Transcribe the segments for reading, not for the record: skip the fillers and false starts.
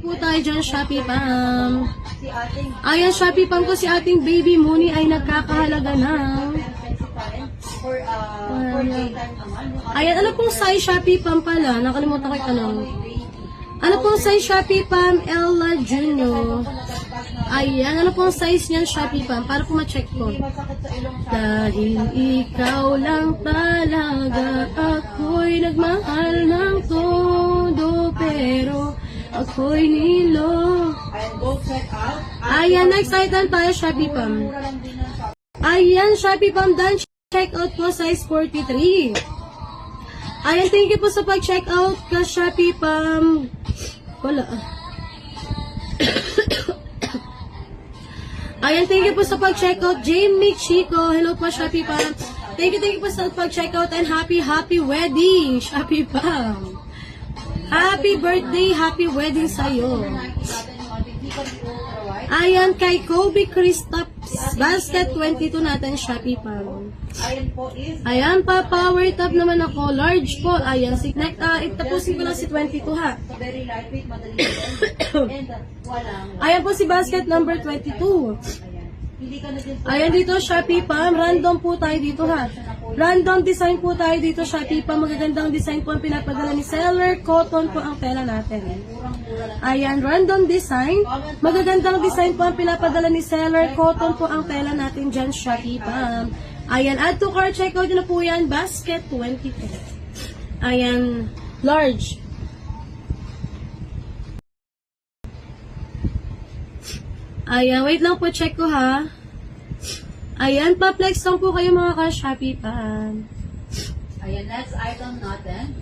po tayo dyan, Shopee Pam. Ayan, Shopee Pam ko si ating baby Mooney ay nagkakahalaga ng... Ayan, ano pong size Shopee Pam pala? Nakalimutan ko itanong. Ano pong size Shopee Pam? Ella Junior. Ayan, ano pong size niyan Shopee Pam? Para po ma-check ko. Dahil ikaw lang talaga, ako'y nagmahal ng todo, pero ako'y nilo. Ayan, next item tayo Shopee Pam. Ayan, Shopee Pam, done. Check out po, size 43. Ayan, thank you po sa pag-check out ka, Shopee Pam. Wala. Ayan, thank you po sa pag-check out, Jamie Chico. Hello po, Shopee Pam. Thank you po sa pag-check out and happy wedding, Shopee Pam. Happy birthday, happy wedding sa'yo. Ayan, kay Kobe Kristaps, basket 22 natin, Shopee Pam. Ayan pa, power top naman ako, large po. Ayan, itapusin ko lang si 22 ha. Ayan po si basket number 22. Ayan dito, Shopee Pam, random po tayo dito ha. Random design po tayo dito, Shopee Pam. Magagandang design po ang pinapadala ni seller. Cotton po ang tela natin. Ayan, random design. Magagandang design po ang pinapadala ni seller. Cotton po ang tela natin dyan, Shopee Pam. Ayan, add to cart. Check out nyo na po yan. Basket 22. Ayan, large. Ayan, wait lang po. Check ko ha. Ayan, pa-flex lang po kayo mga ka-Shopee Pam. Ayan, next item natin.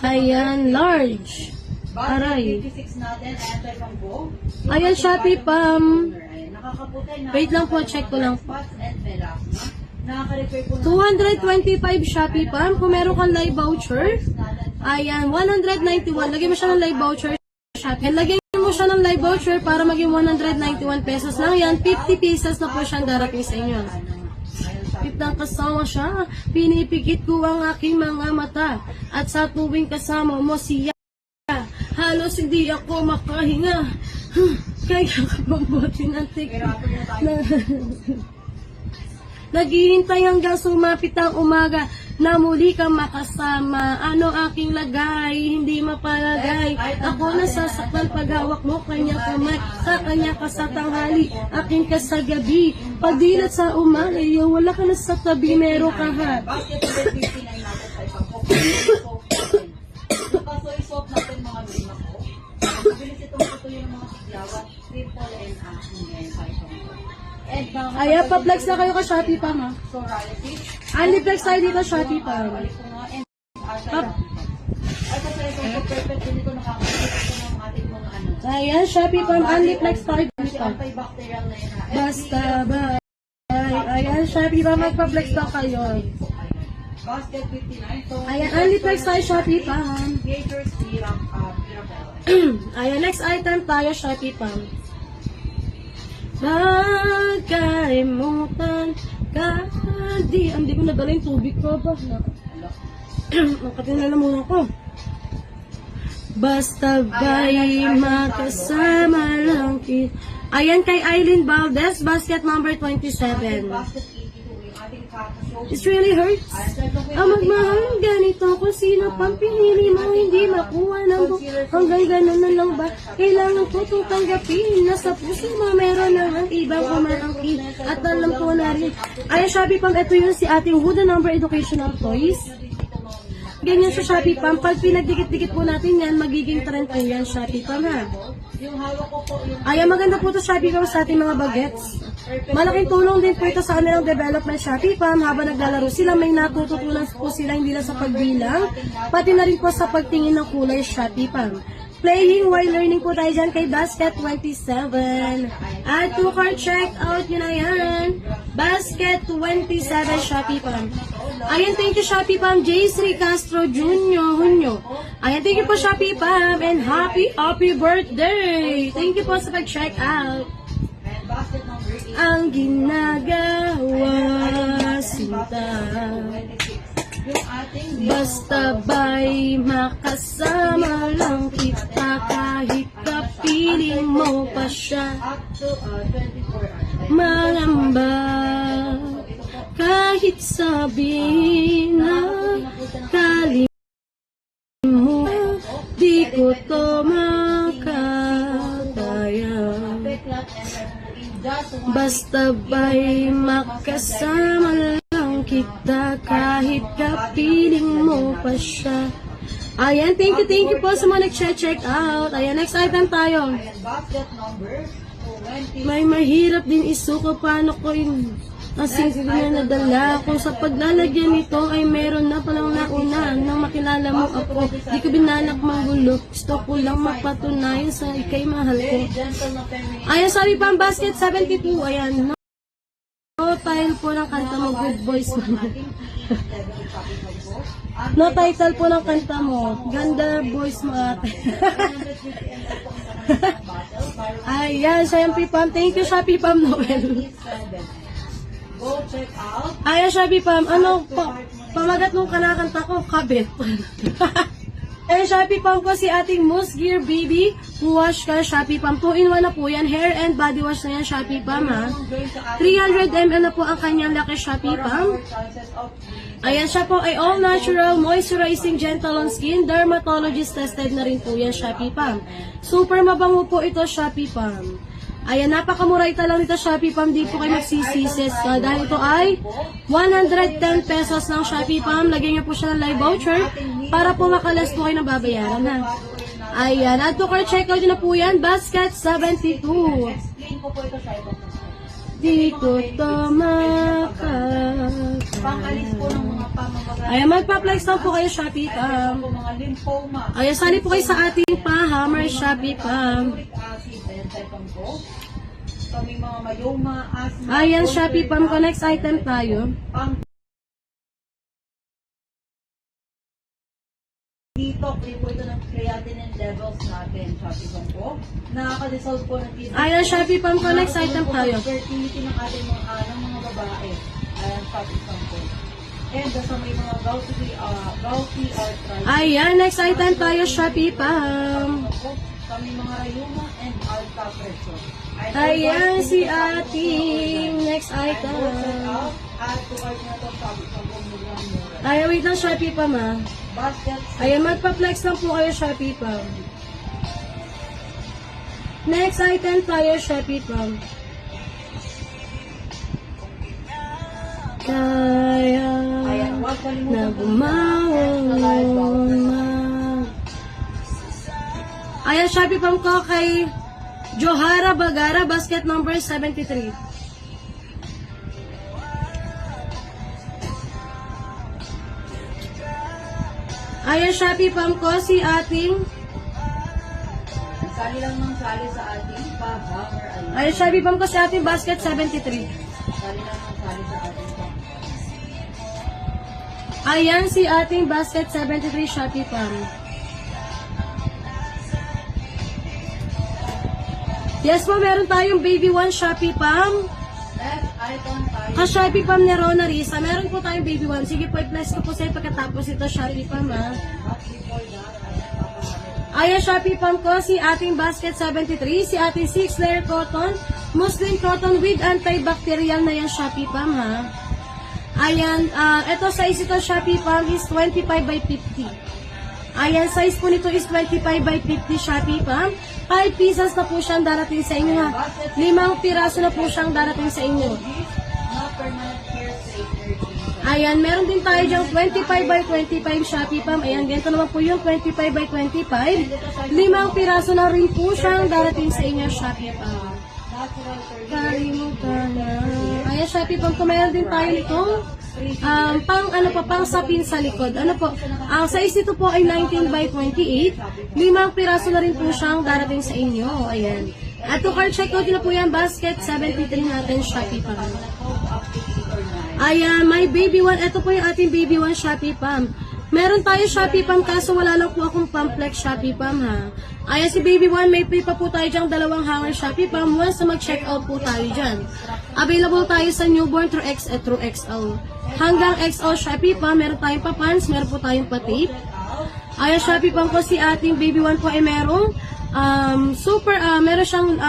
Ayan, large. Aray. 56 natin, ayan tayo pang go. Ayan, Shopee Pam. Ayan, nakakaputay na. Wait lang po, check ko lang. Spots and melasma. Nakaka-refer po 225 Shopee Pam. Kung meron kang live voucher, ayan, 191. Lagyan mo siya ng live voucher, Shopee. Lagyan mo siya ng live voucher para maging 191 pesos lang yan. 50 pesos na po siyang darating sa inyo. Kitang kasama siya, pinipikit ko ang aking mga mata. At sa tuwing kasama mo siya, halos hindi ako makahinga. Kaya kapabuti ng tikit. Naghihintay hanggang sumapit ang umaga na muli kang makasama. Ano aking lagay, hindi mapalagay. Ako nasasaktan paghawak mo, kanya kamay. Sa kanya ka sa tanghali, aking ka sa gabi. Pagdilat sa umaga, wala ka na sa tabi, meron ka ha. Basket 59 natin sa isang po. Kaso i-swap natin mga lima ko. Mabilis itong tutuloy ng mga siglawan. Triple and action and 5. Ayan, pa-flex na kayo ka Shopee Pam ha. So, relative. Unli-flex tayo dito Shopee Pam. Ay, kasi ito perfect din ito nakakasip ng ating mga ano. Ayan, Shopee Pam, unli-flex tayo dito. Antibacterial na yun. Basta ba? Ayan, Shopee Pam, magpa-flex na kayo. Basket 59. So, Ayan, unli-flex tayo Shopee Pam. Gators Mirabelle. Ayan, next item tayo Shopee Pam. Magkalimutan ka. Hindi ko nadala yung tubig ko ba? Nakatingin na muna ko. Basta ba'y makasama lang kita. Ayan kay Eileen Valdez, basket number 27. Basket 82. Yung ating kakashow. It really hurts. Ang magmahal ganito kung sino pang pinili mo hindi makuha ng hanggang ganun na lang ba? Kailangan ko itong tanggapin. Nasa puso mo meron ng ibang umaangkin. At alam ko na rin. Ayan, Shopee Pam, ito yun si ating Huda Number Educational Toys. Ganyan sa Shopee Pam. Pag pinagdikit-dikit po natin yan, magiging trend po yan, Shopee Pam ha. Yung hawak ko po yung Ayan, maganda po ito Shopee Pam sa ating mga bagets. Malaking tulong din po ito sa kanilang development Shopee Pam. Habang naglalaro sila, may natututunan po sila hindi lang sa pagbilang, pati na rin po sa pagtingin ng kulay Shopee Pam. Playing while learning po tayo dyan kay Basket 27. Add to cart, check out yun na yan. Basket 27 Shopee Pam. Ayan, thank you Shopee Pam. J. Sri Castro Jr. Ayan, thank you po Shopee Pam. And happy birthday! Thank you po sa pag-check out. basket number 8. Ang ginagawa sinta. Yung ating Basta ba'y makasama lang kita kahit kapiling mo pa siya. up to 24 hours. Mangamba kahit sabihin na kalim mo, di ko to makakaya. Basta ba'y makasama lang kita kahit kapiling mo pa siya. Ayan, thank you po sa mga nag-check out. Ayan, next item tayo. Basket number 20. May mahirap din isuko paano ko yung asing na nadala. Kung sa paglalagyan nito ay meron na palang nauna nang makilala mo ako. Di ko binanak manggulo. Gusto ko lang mapatunayan sa ikay mahal ko. Very gentle na feminine. Ayan, sabi pa ang basket 72. Ayan, no title po ng kanta mo, Good Boys. No title po ng kanta mo, Ganda Boys mo ate. Ayan, Shopee Pam. Thank you, Shopee Pam Noel. Go check out. Ayan, Shopee Pam. Ano, pamagat nung kanakanta ko, kabit. Ayan, Shopee Pam ko si ating Mousse Gear Baby. Wash ka, Shopee Pam. 2-in-1 na po yan. Hair and body wash na yan, Shopee Pam, ha. 300 ml na po ang kanyang laki, Shopee Pam. Ayan, siya po ay all natural, moisturizing, gentle on skin. Dermatologist tested na rin po yan, Shopee Pam. Super mabango po ito, Shopee Pam. Ayan, napakamura ito lang dito, Shopee Pam. Di po kayo magsisisis. Dahil ito ay 110 pesos ng Shopee Pam. Lagyan niyo po siya ng live voucher para po makalas po kayo ng babayaran, ha. Ayan, add to cart, check out yun na po yan. Basket 72. Explain ko po ito sa ibang Di ko to pangkalis po ng mga pamamaga. Ayan, magpa-flex lang po kayo, Shopee Pam. Po mga lymphoma. Ayan, sali po kayo sa ating pa-hammer, Shopee Pam. Uric acid and typang po. Kami mga mayoma, asthma. Ayan, Shopee Pam ko. Next item tayo. Pang dito, po ito ng creatinine levels natin, Shopee Pam po. Nakaka-dissolve po ng kidney. Ayan, Shopee Pam ko. Next item tayo. Fertility ng ating mga babae. Ayan, Shopee Pam po. And sa may mga gouty arthritis. Ayan, next item tayo, Shopee Pam. Kami mga rayuma and alpha pressure. Ayan, si ating next item. Add to cart na ito, Shopee Pam po. Ayan, wait lang, Shopee Pam, ha. Basket. Ayan, magpa-flex lang po kayo, Shopee Pam. Next item tayo, Shopee Pam. Kaya Ayan, huwag kalimutan na po bumawon na. Ayan, Shopee Pam ko kay Johara Bagara, basket number 73. Ayan, Shopee Pam ko si ating Sali lang ng sali sa ating pa-hammer. Ayan, Shopee Pam ko si ating basket 73. Sali lang ng sali sa ating pa. Ayan, si ating basket 73, Shopee Pam. Yes po, meron tayong baby 1 Shopee Pam. Next item tayo. Ka-Shopee Pam ni Rona Risa. Meron po tayong baby 1. Sige po, i-bless ko po sa'yo pagkatapos ito, Shopee Pam, ha. But before that, ayan, papahammer. Ayan, Shopee Pam ko, si ating basket 73, si ating 6-layer cotton, muslin cotton with antibacterial na yan, Shopee Pam, ha. Ayan, ito size ito, Shopee Pam, is 25 by 50. Ayan, size po nito is 25 by 50, Shopee Pam. 5 pieces na po siyang darating sa inyo, ha. 5 piraso na po siyang darating sa inyo. Na permanent hair straightener. Ayan, meron din tayo diyang 25 by 25 Shopee Pam. Ayan, ganito naman po yung 25 by 25. 5 piraso na rin po siyang darating sa inyo, Shopee Pam. Natural curly. Kalimutan na. Ayan, Shopee Pam, kung meron din tayo nito, pang sapin sa likod. Ano po, ang size nito po ay 19 by 28. 5 piraso na rin po siyang darating sa inyo. Ayan. At to card check out na po yan, basket 73 natin, Shopee Pam. Ayan, my baby 1. Ito po yung ating baby 1 Shopee Pam. Meron tayo Shopee Pam, kaso wala lang po akong pamplex Shopee Pam, ha. Ayan, si baby 1, may free pa po tayo dyang 2 hanger Shopee Pam once na mag-check out po tayo dyan. Available tayo sa newborn through X at through XL. hanggang XL Shopee pa. Meron tayong pa pants, meron po tayong pa tape. Ayan, Shopee pa po si ating baby one po ay merong meron siyang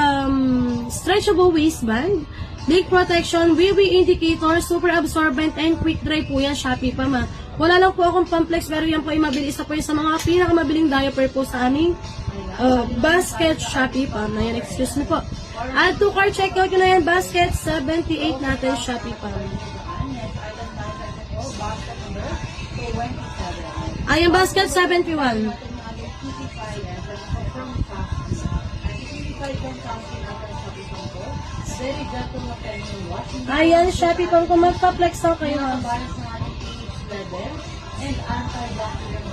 stretchable waistband, leak protection, wee indicator, super absorbent, and quick dry po yan, Shopee pa ma. Wala lang po akong pamplex, pero yan po ay mabilis. Isa po yan sa mga pinakamabiling diaper po sa aming basket Shopee pa. Ayan, excuse me po. Add to cart, check out yun na yan, basket 78 natin, Shopee pa. Ayan, basket 71. Ayan, Shopee pa kung magpa-flex lang kayo.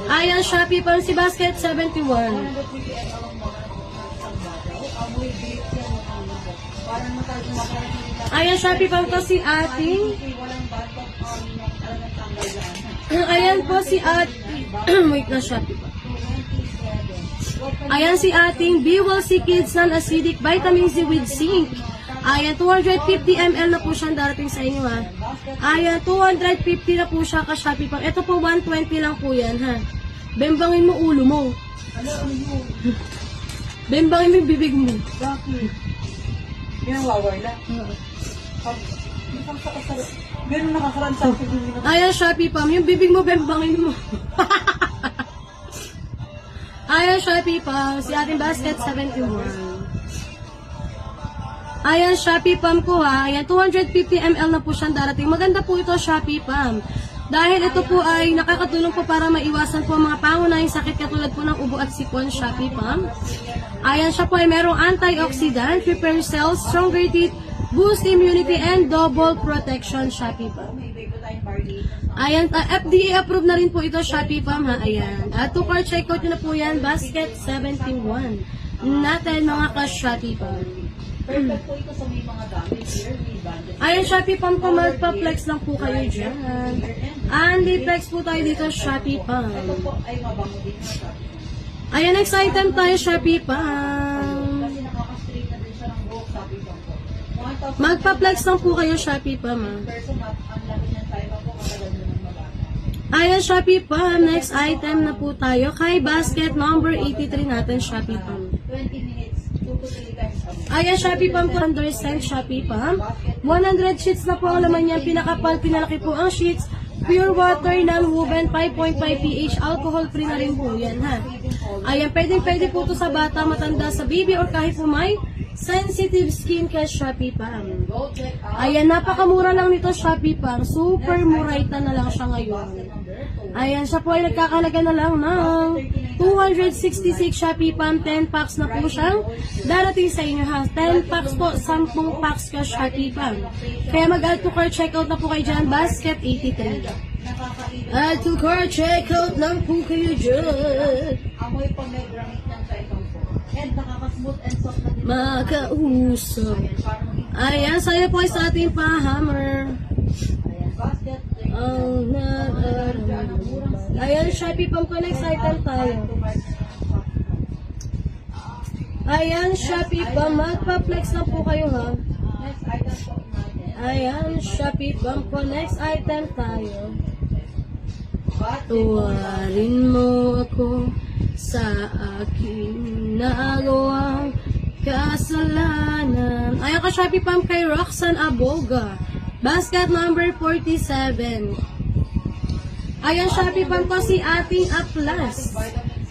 Ayan, Shopee pa si basket 71. Ayan, Shopee pa to si ating. Ayan po si ating. Wait na, Shopee pa. Ayan si ating BWC Kids Non-Acidic Vitamin Z with Zinc. Ayan, 250 ml na po siya darating sa inyo ha. Ayan, 250 na po siya ka-Shopee pang. Ito po 120 lang po yan ha. Bembangin mo ulo mo. Bembangin mo yung bibig mo. Bakit? Yan ang wawala. Ganun nakakaroon sa akin. Ayan, Shopee pam. Yung bibig mo, bembangin mo. Ayan, Shopee pam. Si ating basket 71. Ayan, Shopee Pam ko ha. Ayan, 250 ml na po siyang darating. Maganda po ito, Shopee Pam. Dahil ito po ay nakakatulong po para maiwasan po ang mga pangunahing sakit katulad po ng ubo at sipon, Shopee Pam. Ayan, siya po ay merong antioxidant, repair cells, stronger teeth, boost immunity, and double protection, Shopee Pam. Ayan, FDA approved na rin po ito, Shopee Pam ha. Ayan. At to cart checkout nyo na po yan, basket 71 natin mga ka-Shopee Pam. Perfect po ito sa may mga gamit here. Ayan, Shopee Pam ko, magpa-flex lang po kayo dyan. Andy flex po tayo dito, Shopee Pam. Ito po ay mabango din na Shopee. Ayan, next item tayo, Shopee Pam. Kasi nakaka-straight na din siya ng buhok, Shopee Pam po. Magpa-flex lang po kayo, Shopee Pam. Person at ang laki niyan tayo pa po matagal na ng mabango. Ayan, Shopee Pam. Next item na po tayo. Kay basket number 83 natin, Shopee Pam. 20 minutes, 2 to 3 times a week. Ayan, Shopee Pam ko. Understand, Shopee Pam. 100 sheets na po ang laman niyan. Pinakapal, pinalaki po ang sheets. Pure water, non-woven, 5.5 pH, alcohol-free na rin po yan, ha. Ayan, pwede po ito sa bata, matanda, sa baby, or kahit po may sensitive skin ka, Shopee Pam. Go check out. Ayan, napakamura lang nito, Shopee Pam. Super muraita na lang siya ngayon. Ayan, siya po ay nagkakalaga na lang ng 266 Shopee Pam. 10 packs na po siyang darating sa inyo ha. 10 packs po, 10 packs ka Shopee Pam. Kaya mag-add to cart checkout na po kayo dyan, basket 83. Add to cart checkout lang po kayo dyan. Amoy pa may granite ng Taiwan po. And nakaka-smooth and soft na din. Makausap. Ayan, saya po ay sa ating pa-hammer. Ayan, basket. Oh, ayan, Shopee Pam ko, next item tayo. Ayan, Shopee Pam, magpa-flex na po kayo ha. Next item po natin. Ayan, Shopee Pam ko, next item tayo. Basket. Tuwarin mo ako sa aking nagawang kasalanan. Ayan ka, Shopee Pam kay Roxanne Aboga. Basket number 47. Ayan, Shopee Pam ko si ating Atlas.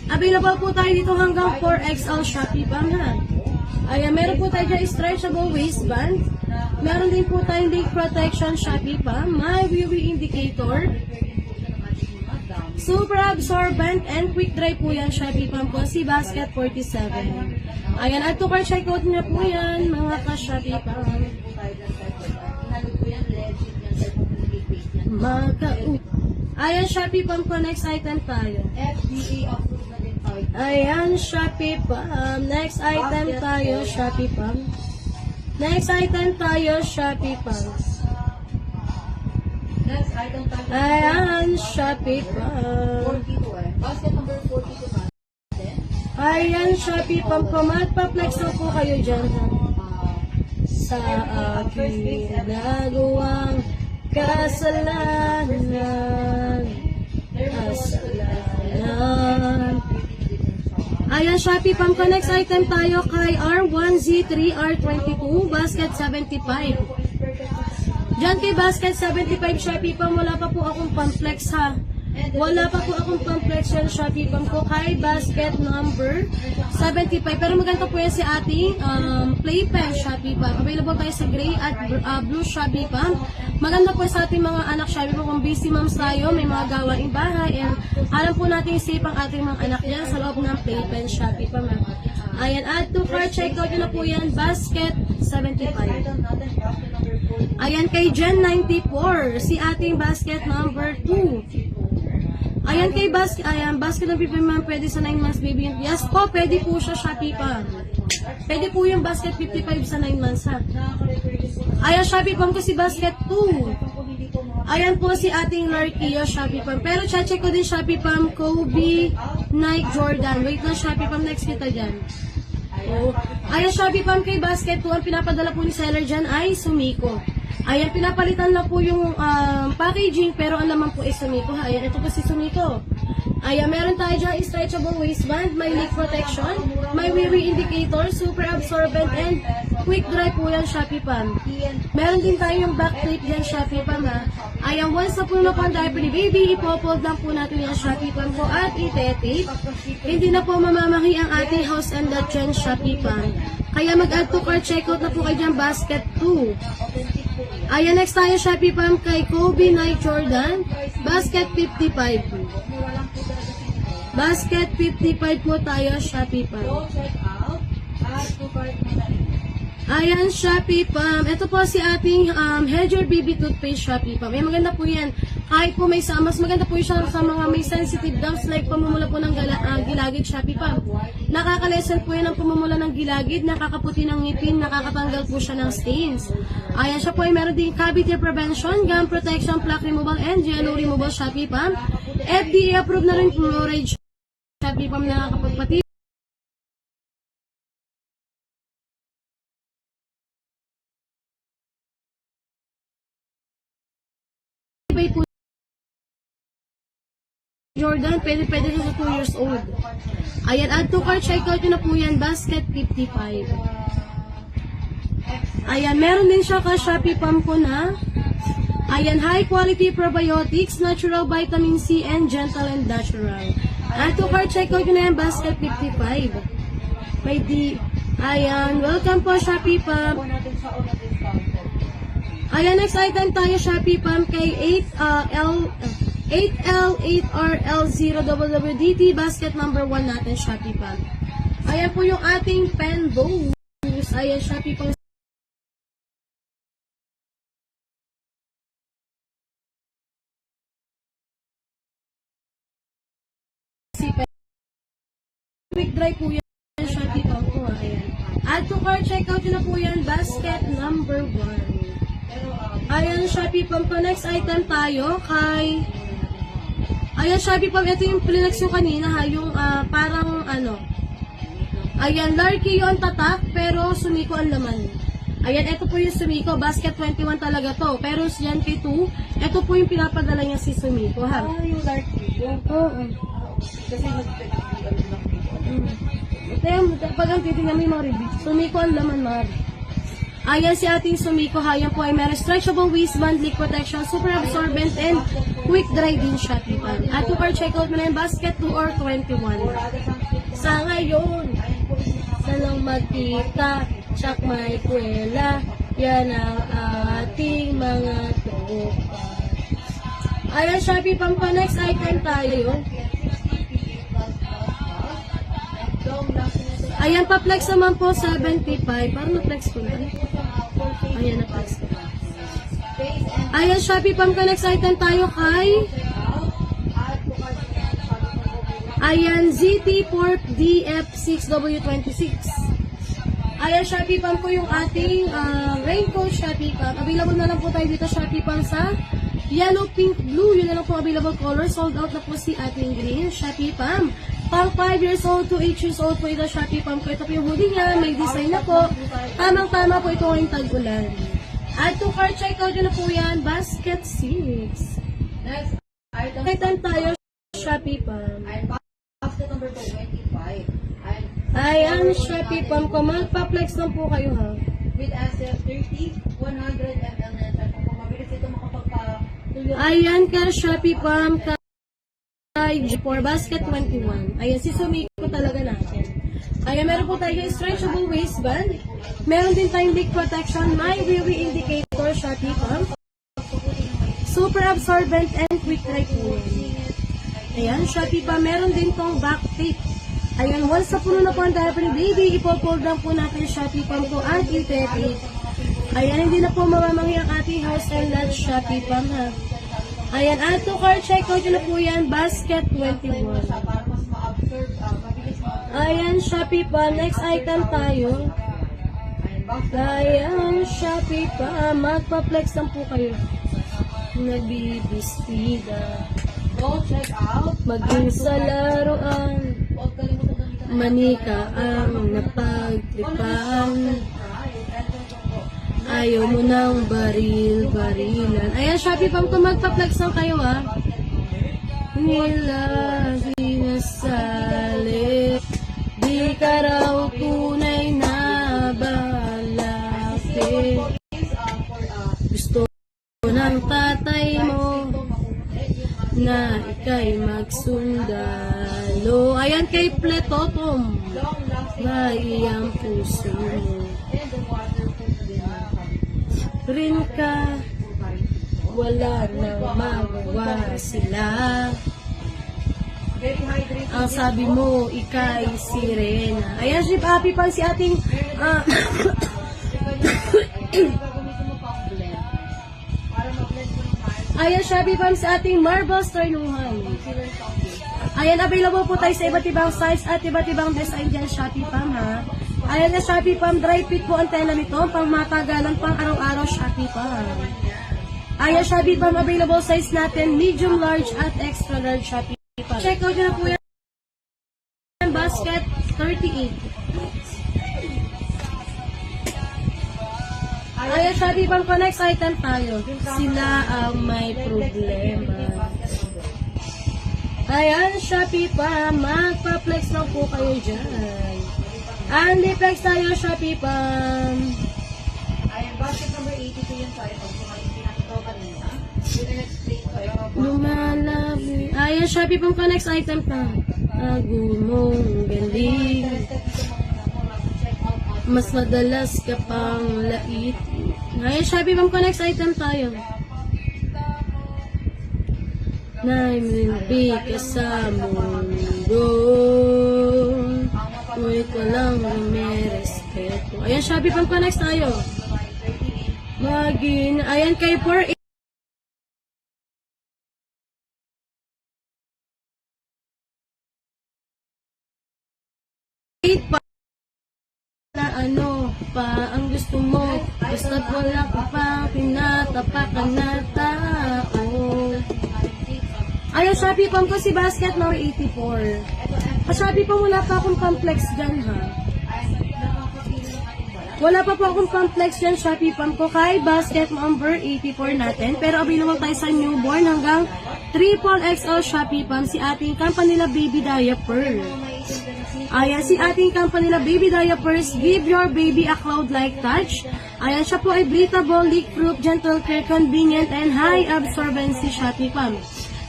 Available po tayo dito hanggang 4XL Shopee Pam ha. Ayan, meron po tayo dyan stretchable waistband. Meron din po tayong leak protection Shopee Pam. May wee indicator. Super absorbent and quick dry po yan, Shopee Pam ko, si basket 47. Ayan, add to cart checkout niya po yan, mga ka-Shopee Pam. Ayan, Shopee Pam ko, next item tayo. FDA approved na din tayo. Ayan, Shopee Pam. Next item tayo, Shopee Pam. Next item tayo, Shopee Pam. Next item tayo. Ayan, Shopee Pam. 42 eh. Basket number 42 natin. Ayan, Shopee Pam ko. Magpa-flex na po kayo dyan. Ha? Sa aking nagawang kasalanan. Kasalanan. Ayan, Shopee Pam Connect item tayo kay R1Z3R22, basket 75. Diyan kay basket 75, Shopee Pam, wala pa po akong pamplex ha. Wala pa po akong pamplex yan, Shopee Pam ko kay basket number 75. Pero maganda po yan si ating playpen, Shopee Pam. Available tayo sa gray at blue, Shopee Pam. Maganda po sa ating mga anak, Shopee Pam, kung busy moms tayo, may mga gawaing bahay, and alam po natin safe ang ating mga anak dyan sa loob ng playpen, Shopee Pam. Ayan, add to cart, check out nyo na po yan, basket 75. Ayan, kay Gen 94, si ating basket number 2. Ayan, kay basket ng people ma'am, pwede sa 9 months baby. Yes po, pwede po siya, Shopee Pam. Pwede po yung basket 55 sa 9 months ha. Ayan, Shopee Pam ko si basket 2. Ayan po si ating Larkia, Shopee Pam. Pero check ko din Shopee Pam, Kobe, Nike, Jordan. Wait lang, Shopee Pam, next kita dyan. Ayan, Shopee Pam, kay basket 2, ang pinapadala po ni seller dyan ay Sumiko. Ayan, pinapalitan lang po yung packaging, pero ang laman po ay Sumiko ha. Ayan, ito po si Sumiko. Ayan, meron tayo dyan stretchable waistband, may leak protection, may weary indicator, super absorbent, and quick dry po yan, Shopee Pam. Meron din tayo yung back clip dyan, Shopee Pam ha. Ayan, once na puno po ang diaper ni baby, ipopold lang po natin yung Shopee Pam po at ite-tape. Hindi na po mamamahi ang ating house and lot dyan, Shopee Pam. Kaya mag-add to cart, checkout na po kayo dyan, basket 2. Ayan, next tayo, Shopee Pam, kay Kobe, Nike, Jordan, basket 55. Basket 55 po tayo, Shopee Pam. Ayan, Shopee Pam. Ito po si ating Head Your Baby Toothpaste, Shopee Pam. Ayan, maganda po yan. Kahit po may mas maganda po siya sa mga may sensitive gums like pamumula po ng gilagid, Shopee Pam. Nakakalesen po yan ang pamumula ng gilagid, nakakaputi ng ngipin, nakakatanggal po siya ng stains. Ayan, siya po ay meron din cavity prevention, gum protection, plaque removal, and yellow removal, Shopee Pam. FDA approved na rin fluoride, Shopee Pam, nakakapagpati. Jordan, pwede siya sa 2 years old. Ayan, add to cart, check out yun na po yan, basket 55. Ayan, meron din siya ka Shopee Pam ko na. Ayan, high quality probiotics, natural vitamin C, and gentle and natural. Add to cart, check out yun na yan, basket 55. May di. Ayan, welcome po Shopee Pam. Ayan, next item tayo, Shopee Pam, kay 8L8RL0WWDT, basket number 1 natin, Shopee Pam. Ayan po yung ating pen bows. Ayan, Shopee Pam. Quick dry po yan, Shopee Pam po. Ayan. Add to cart, check out yun na po yan, basket number 1. Ayan, Shopee Pam po. Next item tayo kay... Ayan, Shopee Pam. Ito yung Plinax yung kanina ha. Yung parang ano. Ayan, Larky yung tatak, pero Sumiko ang laman. Ayan, ito po yung Sumiko. Basket 21 talaga to. Pero yan kay 2, ito po yung pinapadala niya si Sumiko ha. Yung Larky. Oo. Kasi Ito yung, pag ang titignan mo yung mga reviews, Sumiko ang laman mga reviews. Ayan si ating Sumiko ha. Yan po ay may stretchable waistband, leak protection, super absorbent, and quick dry din siya. At to cart, check out mo na yung basket 2 or 21. Sa ngayon, sa lang magkita, tsak may kwela, yan ang ating mga tropa. Ayan, Shopee Pam pa. Next item tayo. Ayan, pa-flex naman po, 75. Parang na-flex ko na. Ayan, na-flex ko. Ayan, Shopee Pam ka. Next item tayo kay... Ayan, ZT4 DF6W26. Ayan, Shopee Pam po yung ating raincoat, Shopee Pam. Available na lang po tayo dito, Shopee Pam, sa yellow, pink, blue. Yun na lang po available color. Sold out na po si ating green, Shopee Pam. Pang 5 years old to 8 years old po ito, Shopee Pam ko. Ito po yung hoodie niya, may design na po. Tamang-tama po ito ngayong tag-ulan. Add to cart, check out yun na po yan. Basket 6. Next item. Item tayo, Shopee Pam. Ay, basket number 25. Ay, Ayan, Shopee Pam ko. Magpa-flex lang po kayo ha. with access 30, 100 ml na siya. Kung mabilis ito makapagpatuloy. Ayan ka, Shopee Pam. Kay G4, basket 21. Ayan, si Sumiko talaga natin. Ayan, meron po tayo stretchable waistband. Meron din tayong leak protection. My wee indicator, Shopee Pam. Super absorbent and quick dry po. Ayan, Shopee Pam. Meron din tong back tape. Ayan, once na puno na po ang diaper ni baby, ipo-fold lang po natin yung Shopee Pam ko at i-tape. Ayan, hindi na po mamamanghi ang ating household at Shopee Pam ha. Ayan, add to cart, check out yun na po yan, basket 21. Para mas ma-absorb, mabilis ma-absorb. Ayan, Shopee Pam, next item tayo. Ayan, Shopee Pam, magpa-flex lang po kayo. Nagbibistida, Go check out. maging sa laruan. Huwag kalimutan na kita. Manika ang napagtripan. Ayaw mo ng baril-barilan. Ayan, Shopee Pam, kung magpa-flex lang kayo ha. Nilahi na sali, di ka raw tunay na balaki. Gusto ng tatay mo na ika'y magsundalo. Ayan kay Pletotom, maiyang puso mo. Rin ka, wala nang magawa sila. Ang sabi mo, ika'y sirena. Ayan, si Papi Pam, si ating ayan, Shopee Pam, sa ating marbles tornuhan. Ayan, available po tayo sa iba't ibang size at iba't ibang design dyan, Shopee Pam ha. Ayan na, Shopee Pam, dry fit po ang tela nito, pang matagalan, pang araw-araw, Shopee Pam. Ayan, Shopee Pam, available size natin, medium, large, at extra large, Shopee Pam. Check out nyo na po yan, basket 38. Ayan, Shopee Pam, next item tayo. Sila ang may problema. Ayan, Shopee Pam, magpa-flex lang po kayo dyan. Andy flex tayo, Shopee Pam. Ayan, basket number 82 yung tayo. Pag pinakita ko kanina, yun ang explain ko. Lumalabi. Ayan, Shopee Pam, next item pa. Agumong galing. Mas madalas ka pang lait. Ayan, Shopee Pam, next item tayo. Naimimbi ka sa mundo, ngunit walang rumerespeto. Ayan, Shopee Pam, next tayo. Ayan, kay 4 pa na ano pa ang gusto mo, basta't wala ka pang tinatapakan na tao. Ayan, Shopee Pam ko si basket number 84. Shopee Pam, wala pa akong complex dyan ha. Wala pa po akong complex dyan, Shopee Pam ko kay basket number 84 natin. Pero available tayo sa newborn hanggang triple XL Shopee Pam, si ating company na baby diaper. Ayan, si ating company na baby diapers, give your baby a cloud-like touch. Ayan, siya po ay breathable, leak-proof, gentle care, convenient, and high absorbency, Shopee Pam.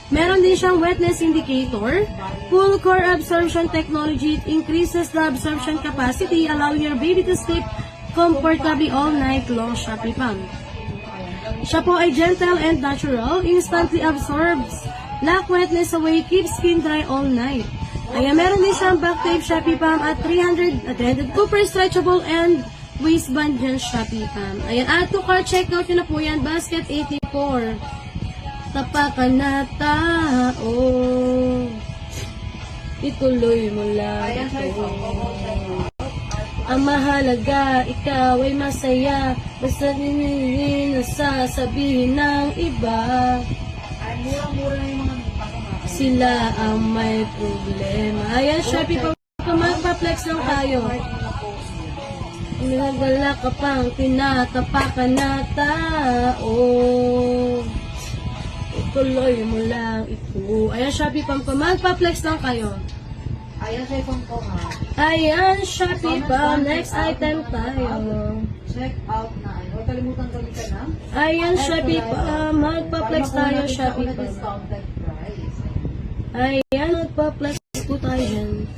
Meron din siyang wetness indicator, full core absorption technology. It increases the absorption capacity, allowing your baby to sleep comfortably all night long, Shopee Pam. Siya po ay gentle and natural, instantly absorbs, lock wetness away, keeps skin dry all night. Ayan, meron din siyang back tape, Shopee Pam, at 300 attended, super stretchable and waistband dyan, Shopee Pam. Ayan, add to cart, check out yun na po yan, basket 84. Tapakan na tao, ituloy mo lang ito. Ang mahalaga, ikaw ay masaya, basta nililin na sasabihin ng iba. Ay, murang-mura na yung mga Sila ang may problema. Ayan, Shopee Pam, magpa-flex lang tayo. Nagwala ka pang tinatapakan na tao. Ituloy mo lang ito. Ayan, Shopee Pam ko. Magpa-flex lang kayo. Ayan sa phone ko ha. Ayan, Shopee Pam. Next item tayo. Check out na. Huwag kalimutan gamitan na. Ayan, Shopee Pam. Magpa-flex tayo, Shopee Pam. Discounted price. Ayan, magpa-flex po tayo dyan.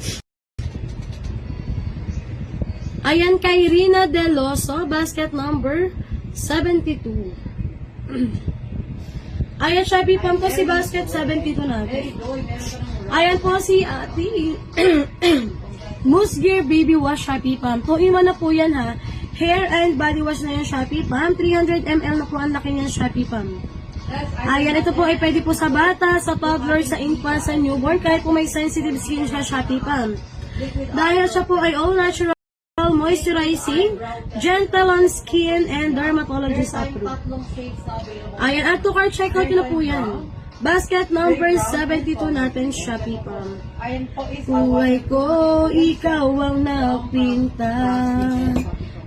Ayan, kay Rina Deloso, basket number 72. Ayan, Shopee Pam po si basket 72 natin. Ayan po si Ate Moose Gear Baby Wash Shopee Pam. Tuin mo na po yan ha. Hair and body wash na yan Shopee Pam. 300 ml na po ang laki niyan Shopee Pam. Ayan, ito po ay pwede po sa bata, sa toddler, sa infant, sa newborn, kahit po may sensitive skin siya Shopee Pam. Dahil siya po ay all natural, moisturizing, gentle on skin, and dermatologist approved. Ayan, add to cart, check out na po yan. Basket number 72 natin, Shopee Pam. Ayan po is Buhay ko, ikaw ang napinta,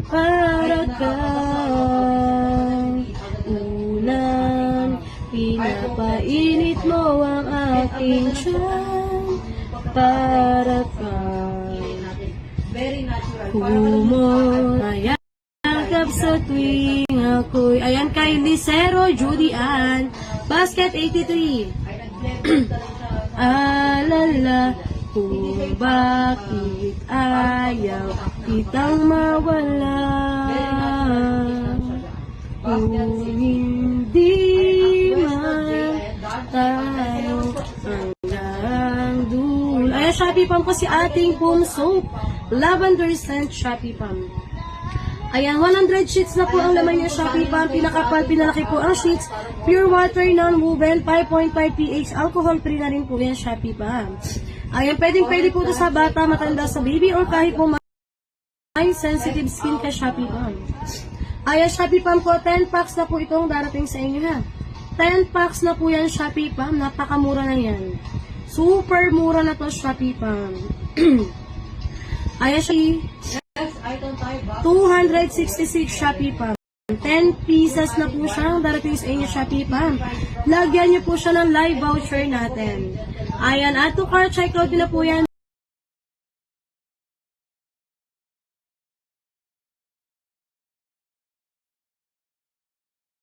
para kang ulan, pinapainit mo ang aking tiyan, para kang very natural. Humayakap sa tuwing ako'y... Ayan kay Lucero Judy Ann, basket 83. Alala kung bakit ayaw kitang mawala. Kung hindi man tayo hanggang dulo. Ayan, Shopee Pam po si ating Pum Soap. Lavender scent Shopee Pam. Ayan, 100 sheets na po ang laman niya Shopee Pam. Pinakapal, pinalaki po ang sheets. Pure water, non-woven, 5.5 pH. Alcohol free na rin po yan Shopee Pam. Ayan, pwede po ito sa bata, matanda, sa baby, or kahit po may sensitive skin ka Shopee Pam. Ayan, Shopee Pam po, 10 packs na po itong darating sa inyo ha. 10 packs na po yan Shopee Pam. Napakamura na yan. Super mura na to Shopee Pam. Ayan siya. 266 Shopee Pam. 10 pieces na po siya ang darating sa inyo Shopee Pam. Lagyan niyo po siya ng live voucher natin. Ayan, add to cart, check out na po yan.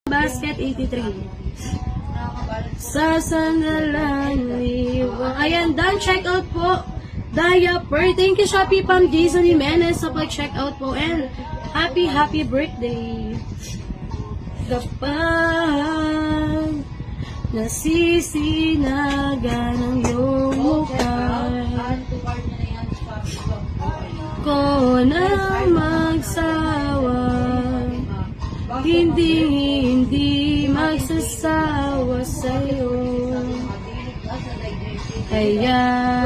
Basket 83. Sa sandalan liwa. Ayan, done, check out po. Diaper. Thank you Shopee Pam Jason Jimenez sa pag-check out po. And happy birthday. Kapag nasisinaga ng iyong mukha ko na magsawa, hindi magsasawa sa'yo. Kaya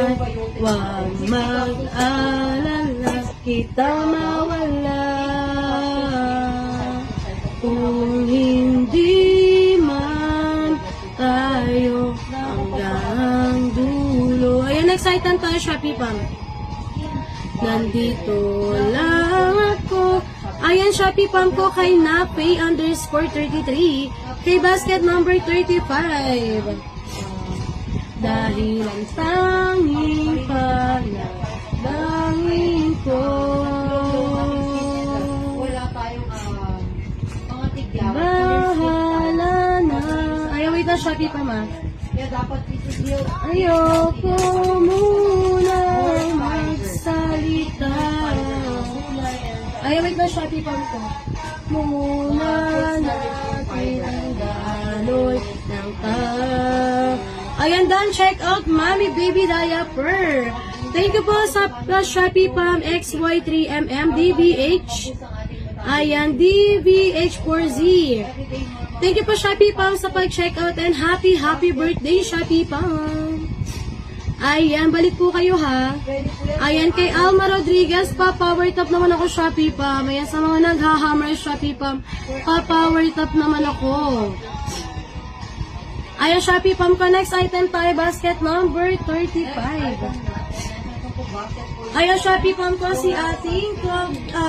wag mag-alala, kitang mawala. Kung hindi man tayo hanggang dulo. Ayan, excited tayo Shopee Pam. Nandito lang ako. Ayan, Shopee Pam ko kay Napay _33. Kay basket number 35. Dahil ang tanging panalangin ko. Wala tayong mga tigyaw. Bahala na. Ayaw, wait na Shopee Pam ah. Kaya dapat ito Ayoko muna magsalita. Ayaw, wait na Shopee Pam ko. Muna natin ang daloy ng Ayan, done. Check out Mommy Baby Diaper. Thank you po sa Shopee Pam XY3MM DVH. Ayan, DVH4Z. Thank you po Shopee Pam sa pag-check out and happy birthday Shopee Pam. Ayan, balik po kayo ha. Ayan, kay Alma Rodriguez, pa-power top naman ako Shopee Pam. Ayan, sa mga naghahammer Shopee Pam, pa-power top naman ako. Ayan, Shopee Pam ko. Next item tayo, basket number 35. Ayan, Shopee Pam ko si ating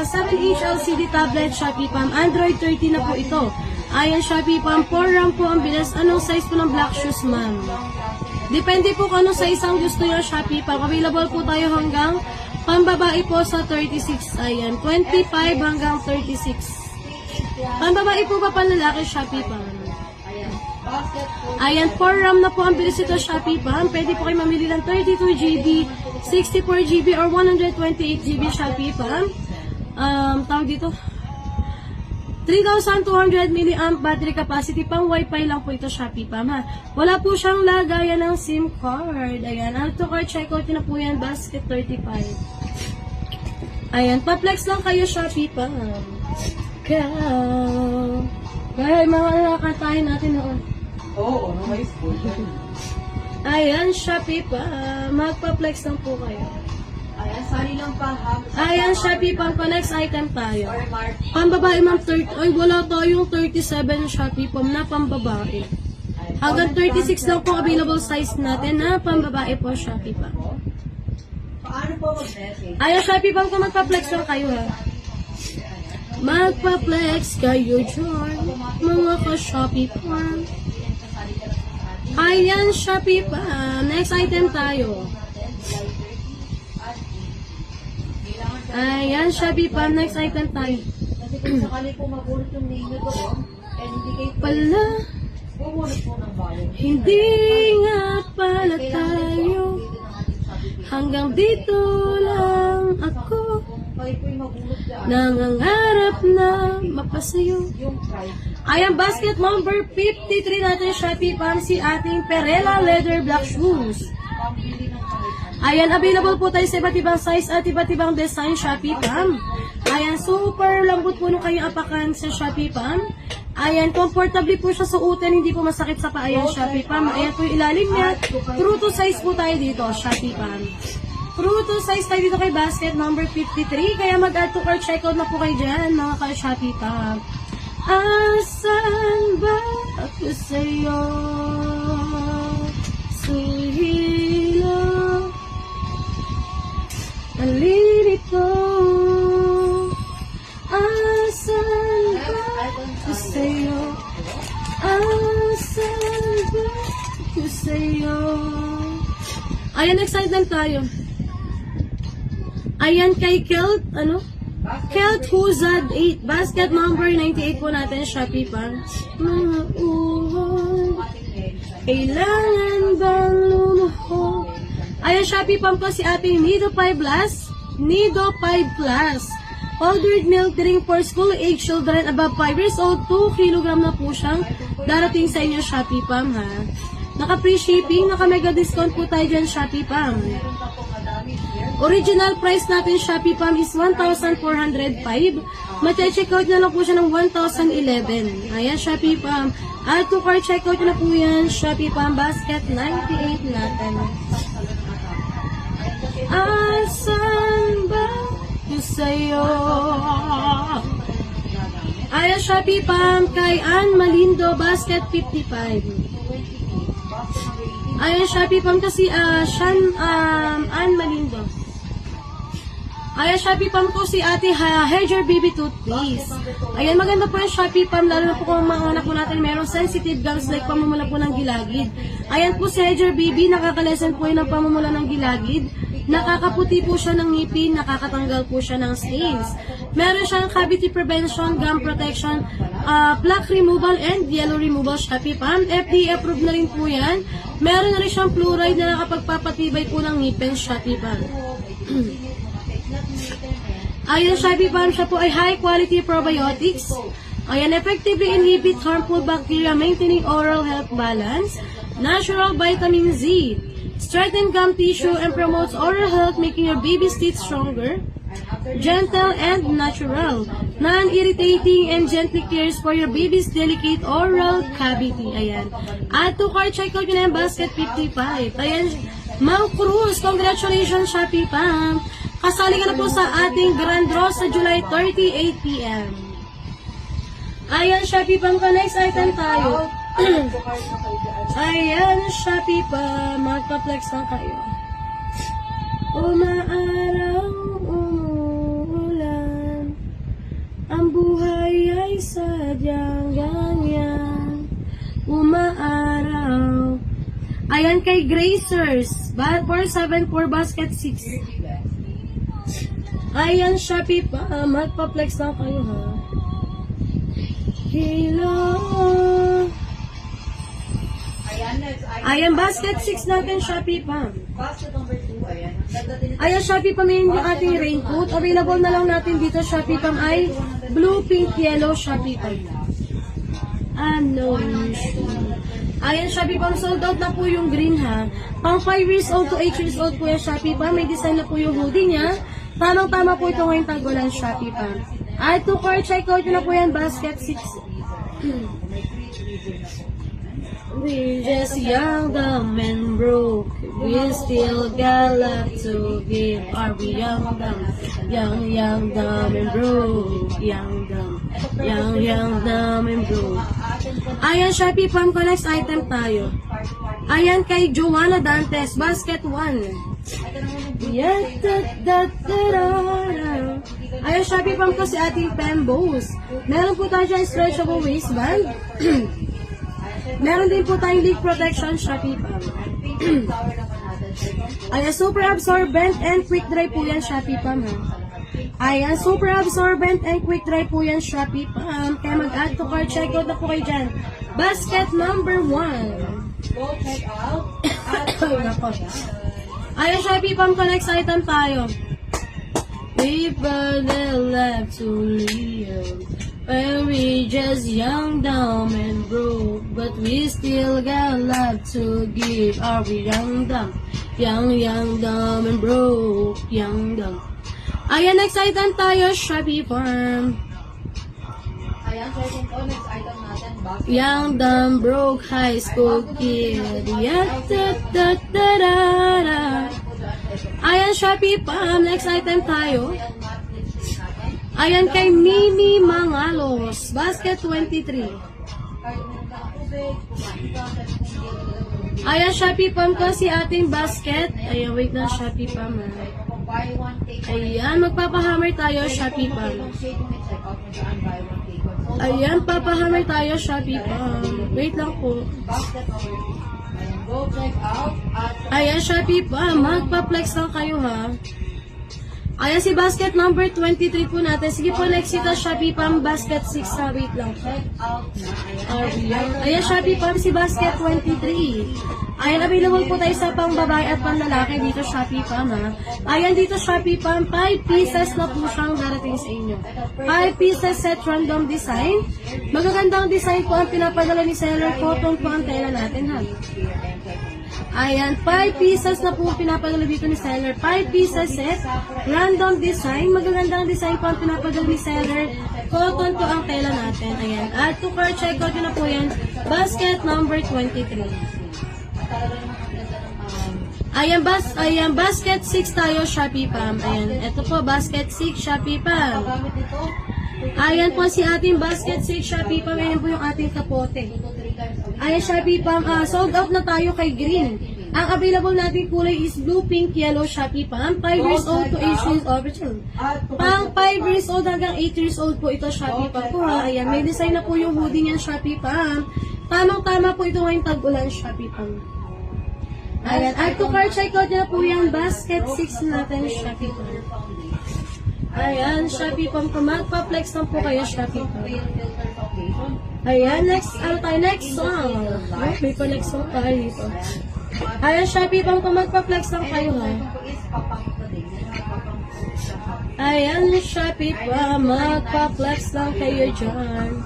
7-inch LCD tablet, Shopee Pam. Android 13 na po ito. Ayan, Shopee Pam. 4 RAM po ang bilis. Anong size po ng black shoes, ma'am? Depende po kung anong size ang gusto nyo, Shopee Pam. Available po tayo hanggang pambabae po sa 36. Ayan, 25 hanggang 36. Pambabae po ba panlalaki, Shopee Pam? Ayan, 4 RAM na po ang bilis ito, Shopee Pam. Pwede po kayo mamili ng 32GB, 64GB, or 128GB, Shopee Pam. Tawag dito, 3,200 mAh battery capacity, pang Wi-Fi lang po ito, Shopee Pam, ha. Wala po siyang lagayan ng SIM card. Ayan, auto card checkout na po yan, basket 35. Ayan, pa-flex lang kayo, Shopee Pam. Kaya mga nakakantahin natin noon. Oo, no, may school. Ayan, Shopee Pam. Magpa-flex lang po kayo. Ayan, sali lang pa, ha? Ayan, Shopee Pam. Next item tayo. Or Mark. Pambabae, ma'am, 30. Ay, wala tayong 37 Shopee Pam na pambabae. Hanggang 36 lang po available size natin na pambabae po, Shopee Pam. Paano po mag-message? Ayan, Shopee Pam, kung magpa-flex lang kayo, ha. Magpa-flex kayo dyan, mga ka-Shopee Pam. Ayan, Shopee Pam. Next item tayo. Ayan, Shopee Pam. Next item tayo. Kasi kung sakali po mabulot yung name nyo doon, and hindi kayo Pala, bumulot po ng bayan. hindi nga pala tayo. Hanggang dito lang ako. Kung kayo po'y mabulot dyan, Nangangarap na mapasayo. yung price. Ayan, basket number 53 natin, Shopee Pam, si ating Perella Leather Black Shoes. Pambili ng kahit Ayan, available po tayo sa iba't ibang size at iba't ibang design, Shopee Pam. Ayan, super lambot po nung kayong apakan sa Shopee Pam. Ayan, comfortably po siya suotin, hindi po masakit sa paa. Ayan, Shopee Pam. Ayan po yung ilalim niya. True to size po tayo dito, Shopee Pam. True to size tayo dito kay basket number 53. Kaya mag-add to cart checkout na po kayo dyan, mga ka-Shopee Pam. Asan ba ako sa'yo? Suhilo, nalilito. Asan ba ako sa'yo? Asan ba ako sa'yo? Ayan, excited tayo. Ayan, kay Kelt, Kelt Huzad 8, basket number 98 po natin, Shopee Pam. Mga uwan, kailangan bang lumuho? Ayan, Shopee Pam ko si ating Nido 5 Plus. Nido 5 Plus. Powdered milk drink for school age children above 5 years old. 2 kilogram na po siyang darating sa inyo, Shopee Pam, ha. Naka-free shipping, naka-mega discount po tayo dyan, Shopee Pam. Original price natin, Shopee Pam, is 1,405. Mati-checkout na lang po siya ng 1,011. Ayan, Shopee Pam. Add to cart checkout na po yan, Shopee Pam. Basket 98 natin. Asan ba yung sa'yo? Ayan, Shopee Pam, kay Ann Malindo, basket 55. Ayan, Shopee Pam kasi Ann Malindo. Ayan, Shopee Pam ko si ate Hedger Baby Toothpaste. Ayan, maganda po yung Shopee Pam, lalo na po kung mga anak po natin merong sensitive gums like pamumula po ng gilagid. Ayan po si Hedger Baby, nakakalesen po yun ng pamumula ng gilagid. Nakakaputi po siya ng ngipin, nakakatanggal po siya ng stains. Meron siyang cavity prevention, gum protection, plaque removal, and yellow removal, Shopee Pam. FDA approved na rin po yan. Meron na rin siyang fluoride na nakapagpapatibay po ng ngipin, Shopee Pam. Ayan, Shopee Pam, siya po ay high quality probiotics. Ayan, effectively inhibit harmful bacteria, maintaining oral health balance. Natural vitamin Z. Strengthen gum tissue and promotes oral health, making your baby's teeth stronger. Gentle and natural. Non-irritating and gently cares for your baby's delicate oral cavity. Ayan. Add to cart, check out yun na yung basket 55. Ayan. Ma'am Cruz, congratulations, Shopee Pam. Kasali ka na po sa ating Grand Draw sa July 30, 8 p.m. Ayan, Shopee Pam, next item tayo. Ayan, Shopee Pam, magpa-flex lang kayo. Umaaraw, umuulan, buhay ay sadyang ganyan, umaaraw. Ayan kay Gracers, 474 basket 6. Ayan, Shopee pa, magpa-flex lang kayo ha. Hello. Ayan, next. Ayan, basket 6 natin, Shopee pa. Basket number 2, ayan. Ayan, Shopee pa, may yung ating raincoat. Available na lang natin dito, Shopee pa, ay blue, pink, yellow, Shopee pa. Ano, ayan, Shopee pa, sold out na po yung green ha. Pang 5 years old to 8 years old po yung Shopee pa. May design na po yung hoodie niya. Tamang-tama po ito ngayong tagulan, Shopee pa. Ay, 2 car, check out nyo na po yan, basket 6. We just young, dumb, and broke. We still got love to give. Are we young, dumb, dumb, and broke? Young, dumb, and broke. Ayan, Shopee Pam Connects item tayo. Ayan kay Joanna Dantes, basket 1. Yan, ayan, Shopee Pam ko si ating Pembos. Meron po tayo dyan stretchable waistband. Meron din po tayong leak protection, Shopee Pam. Ayan, super absorbent and quick dry po yan, Shopee Pam. Ayan, super absorbent and quick dry po yan, Shopee Pam. Kaya mag-add to cart, check out na po kayo dyan. Basket number 1. Go check out. Ayan, Shopee Pam Connects item tayo. People that love to live. When we just young, dumb, and broke, but we still got love to give. Are we young, dumb, dumb, and broke, young, dumb? Ayan, next item tayo, Shopee Farm. Ayan, second to, next item natin, basket. Young, dumb, broke, high school kid. Ayan, Shopee Farm, next item tayo. Ayan kay Mimi Mangalos, basket 23. Ayan, Shopee Pam ko si ating basket. Ayan, wait na, Shopee Pam. Ayan, magpapahammer tayo, Shopee Pam. Ayan, papahammer tayo, Shopee Pam. Wait lang po. Go check out. Ayan, Shopee Pam, magpa-flex lang kayo ha. Ayan si basket number 23 po natin. Sige po, next ito, Shopee Pam, basket 6 ha. Wait lang. Check out na. Ayan, Shopee Pam, si basket 23. Ayan, available po tayo sa pang babae at pang lalaki dito, Shopee Pam ha. Ayan dito, Shopee Pam, 5 pieces na po siyang darating sa inyo. 5 pieces set random design. Magagandang design po ang pinapadala ni seller. Cotton po ang tela natin ha. Ayan, 5 pieces na po pinapadala dito ni seller. 5 pieces set, random design. Magagandang design po ang pinapadala ni seller. Cotton po ang tela natin. Ayan, add to cart, check out nyo na po yan. Basket number 23. Ayan, basket 6 tayo, Shopee Pam. Ayan, ito po, basket 6, Shopee Pam. Ayan po si ating basket 6, Shopee Pam. Ayan po yung ating kapote. Ayan, Shopee Pam, sold out na tayo kay Green. Ang available natin kulay is blue, pink, yellow, Shopee Pam. 5 years old to 8 years old. Pang 5 years old hanggang 8 years old po ito, Shopee Pam po ha. Ayan, may design na po yung hoodie niyan, Shopee Pam. Tamang-tama po ito ngayong tag-ulan, Shopee Pam. Ayan, add to cart, check out na po yung basket 6 natin, Shopee Pam. Ayan, Shopee Pam, kung magpa-flex lang po kayo, Shopee Pam. Ayan, next song. May pa-next song tayo dito. Ayan, Shopee Pam, kung magpa-flex lang kayo ha. Ayan, Shopee Pam, magpa-flex lang kayo dyan.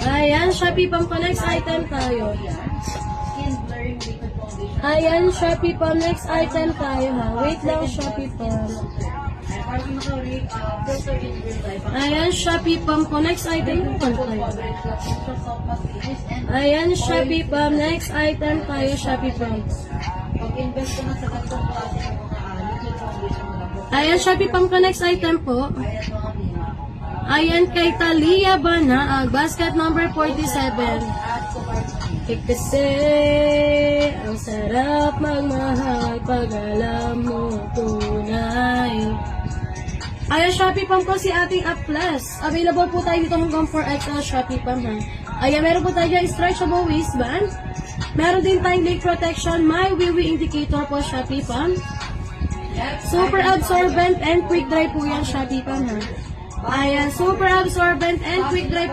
Ayan, Shopee Pam, next item tayo. Ayan, Shopee Pam, next item tayo ha. Wait lang, Shopee Pam. Ayan, Shopee Pam ko. Next item po tayo. Ayan, Shopee Pam. Next item tayo, Shopee Pam. Ayan, Shopee Pam ko. Next item po. Ayan, kay Talia Banaag. Basket number 47. Kasi ang sarap magmahal pag alam mo tunay. Ayan, Shopee Pump ko si ating Up Plus. Available po tayo dito hanggang 4XL Shopee Pump, ha. Ayan, meron po tayo dyan stretchable waistband. Meron din tayong leak protection, my wee indicator po Shopee Pump. Super absorbent and quick dry po yan Shopee Pump, ha. Ayan, super absorbent and quick dry po.